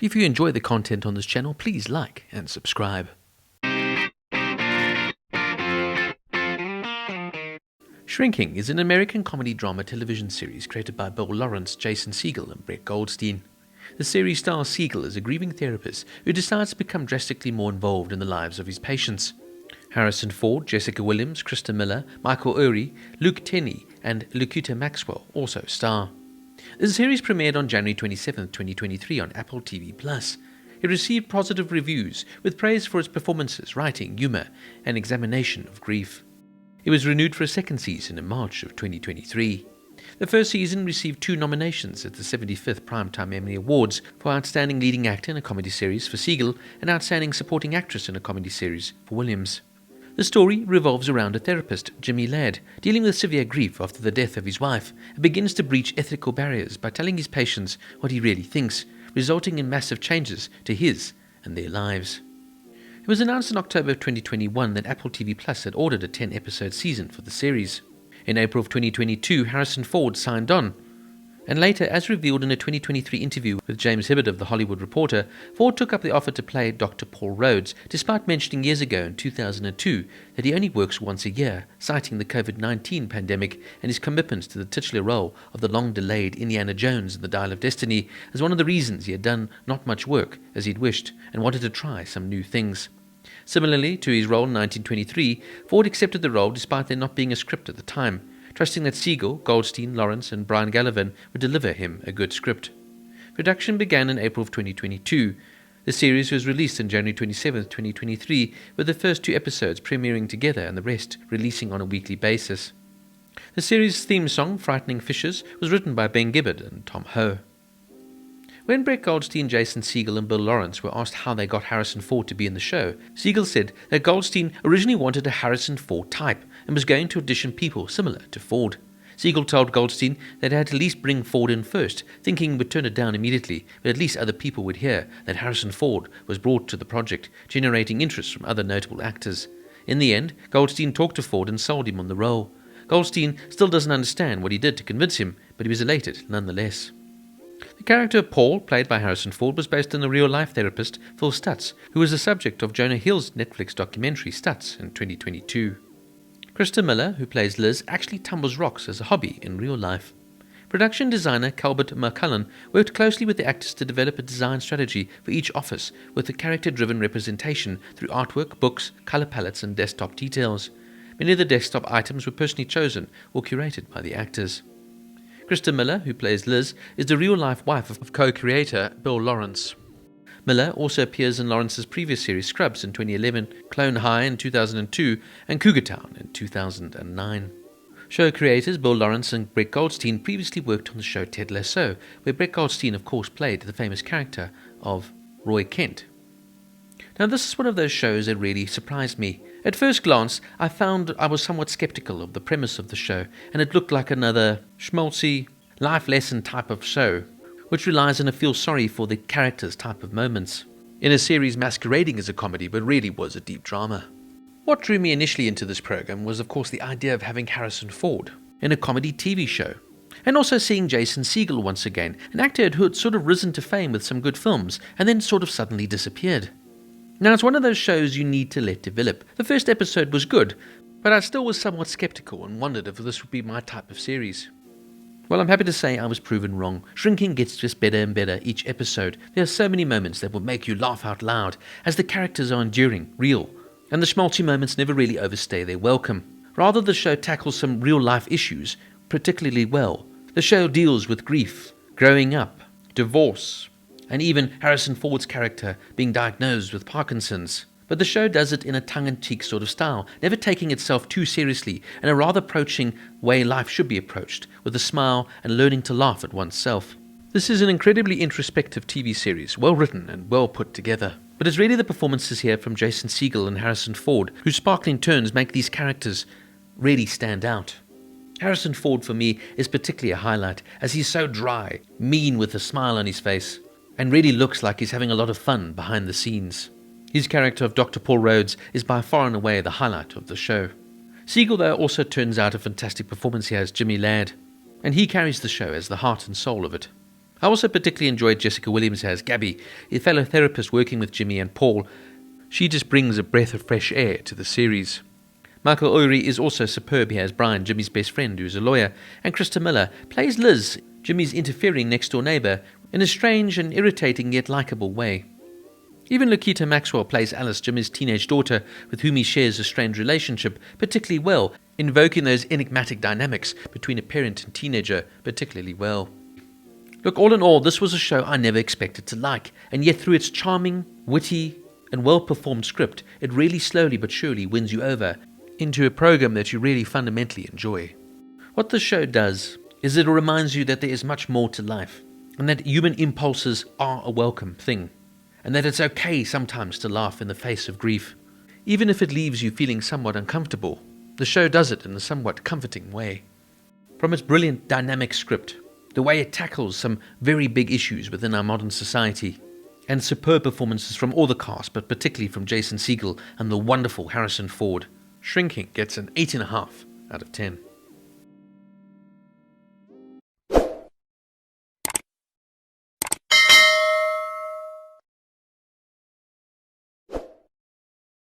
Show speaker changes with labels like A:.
A: If you enjoy the content on this channel, please like and subscribe. Shrinking is an American comedy drama television series created by Bill Lawrence, Jason Segel, and Brett Goldstein. The series stars Segel as a grieving therapist who decides to become drastically more involved in the lives of his patients. Harrison Ford, Jessica Williams, Christa Miller, Michael Urie, Tennie and Lukita Maxwell also star. The series premiered on January 27, 2023 on Apple TV+. It received positive reviews, with praise for its performances, writing, humour, and examination of grief. It was renewed for a second season in March of 2023. The first season received 2 nominations at the 75th Primetime Emmy Awards for Outstanding Leading Actor in a Comedy Series for Segel and Outstanding Supporting Actress in a Comedy Series for Williams. The story revolves around a therapist, Jimmy Ladd, dealing with severe grief after the death of his wife, and begins to breach ethical barriers by telling his patients what he really thinks, resulting in massive changes to his and their lives. It was announced in October of 2021 that Apple TV Plus had ordered a 10-episode season for the series. In April of 2022, Harrison Ford signed on. And later, as revealed in a 2023 interview with James Hibbert of The Hollywood Reporter, Ford took up the offer to play Dr. Paul Rhodes, despite mentioning years ago in 2002 that he only works once a year, citing the COVID-19 pandemic and his commitment to the titular role of the long-delayed Indiana Jones in the Dial of Destiny as one of the reasons he had done not much work as he'd wished and wanted to try some new things. Similarly to his role in 1923, Ford accepted the role despite there not being a script at the time, trusting that Segel, Goldstein, Lawrence, and Brian Gallivan would deliver him a good script. Production began in April of 2022. The series was released on January 27, 2023, with the first 2 episodes premiering together and the rest releasing on a weekly basis. The series' theme song, Frightening Fishes, was written by Ben Gibbard and Tom Ho. When Brett Goldstein, Jason Segel, and Bill Lawrence were asked how they got Harrison Ford to be in the show, Segel said that Goldstein originally wanted a Harrison Ford type and was going to audition people similar to Ford. Segel told Goldstein that he had to at least bring Ford in first, thinking he would turn it down immediately, but at least other people would hear that Harrison Ford was brought to the project, generating interest from other notable actors. In the end, Goldstein talked to Ford and sold him on the role. Goldstein still doesn't understand what he did to convince him, but he was elated nonetheless. The character of Paul, played by Harrison Ford, was based on the real-life therapist Phil Stutz, who was the subject of Jonah Hill's Netflix documentary Stutz in 2022. Christa Miller, who plays Liz, actually tumbles rocks as a hobby in real life. Production designer Calbert McCullen worked closely with the actors to develop a design strategy for each office with a character-driven representation through artwork, books, color palettes, and desktop details. Many of the desktop items were personally chosen or curated by the actors. Christa Miller, who plays Liz, is the real-life wife of co-creator Bill Lawrence. Miller also appears in Lawrence's previous series Scrubs in 2011, Clone High in 2002, and Cougar Town in 2009. Show creators Bill Lawrence and Brett Goldstein previously worked on the show Ted Lasso, where Brett Goldstein of course played the famous character of Roy Kent. Now this is one of those shows that really surprised me. At first glance, I found I was somewhat skeptical of the premise of the show, and it looked like another schmaltzy, life lesson type of show, which relies on a feel sorry for the characters type of moments, in a series masquerading as a comedy but really was a deep drama. What drew me initially into this program was of course the idea of having Harrison Ford in a comedy TV show, and also seeing Jason Segel once again, an actor who had sort of risen to fame with some good films and then sort of suddenly disappeared. Now, it's one of those shows you need to let develop. The first episode was good, but I still was somewhat skeptical and wondered if this would be my type of series. Well, I'm happy to say I was proven wrong. Shrinking gets just better and better each episode. There are so many moments that will make you laugh out loud, as the characters are enduring, real, and the schmaltzy moments never really overstay their welcome. Rather, the show tackles some real-life issues particularly well. The show deals with grief, growing up, divorce, and even Harrison Ford's character being diagnosed with Parkinson's. But the show does it in a tongue-in-cheek sort of style, never taking itself too seriously, and a rather approaching way life should be approached, with a smile and learning to laugh at oneself. This is an incredibly introspective TV series, well written and well put together. But it's really the performances here from Jason Segel and Harrison Ford, whose sparkling turns make these characters really stand out. Harrison Ford, for me, is particularly a highlight, as he's so dry, mean with a smile on his face, and really looks like he's having a lot of fun behind the scenes. His character of Dr. Paul Rhodes is by far and away the highlight of the show. Segel, though, also turns out a fantastic performance here as Jimmy Ladd, and he carries the show as the heart and soul of it. I also particularly enjoyed Jessica Williams as Gabby, a fellow therapist working with Jimmy and Paul. She just brings a breath of fresh air to the series. Michael Urie is also superb. He has Brian, Jimmy's best friend, who is a lawyer, and Christa Miller plays Liz, Jimmy's interfering next-door neighbour, in a strange and irritating yet likeable way. Even Lukita Maxwell plays Alice, Jimmy's teenage daughter, with whom he shares a strange relationship, particularly well, invoking those enigmatic dynamics between a parent and teenager particularly well. Look, all in all, this was a show I never expected to like, and yet through its charming, witty, and well-performed script, it really slowly but surely wins you over into a program that you really fundamentally enjoy. What this show does is it reminds you that there is much more to life, and that human impulses are a welcome thing, and that it's okay sometimes to laugh in the face of grief. Even if it leaves you feeling somewhat uncomfortable, the show does it in a somewhat comforting way. From its brilliant dynamic script, the way it tackles some very big issues within our modern society, and superb performances from all the cast, but particularly from Jason Segel and the wonderful Harrison Ford, Shrinking gets an 8.5 out of 10.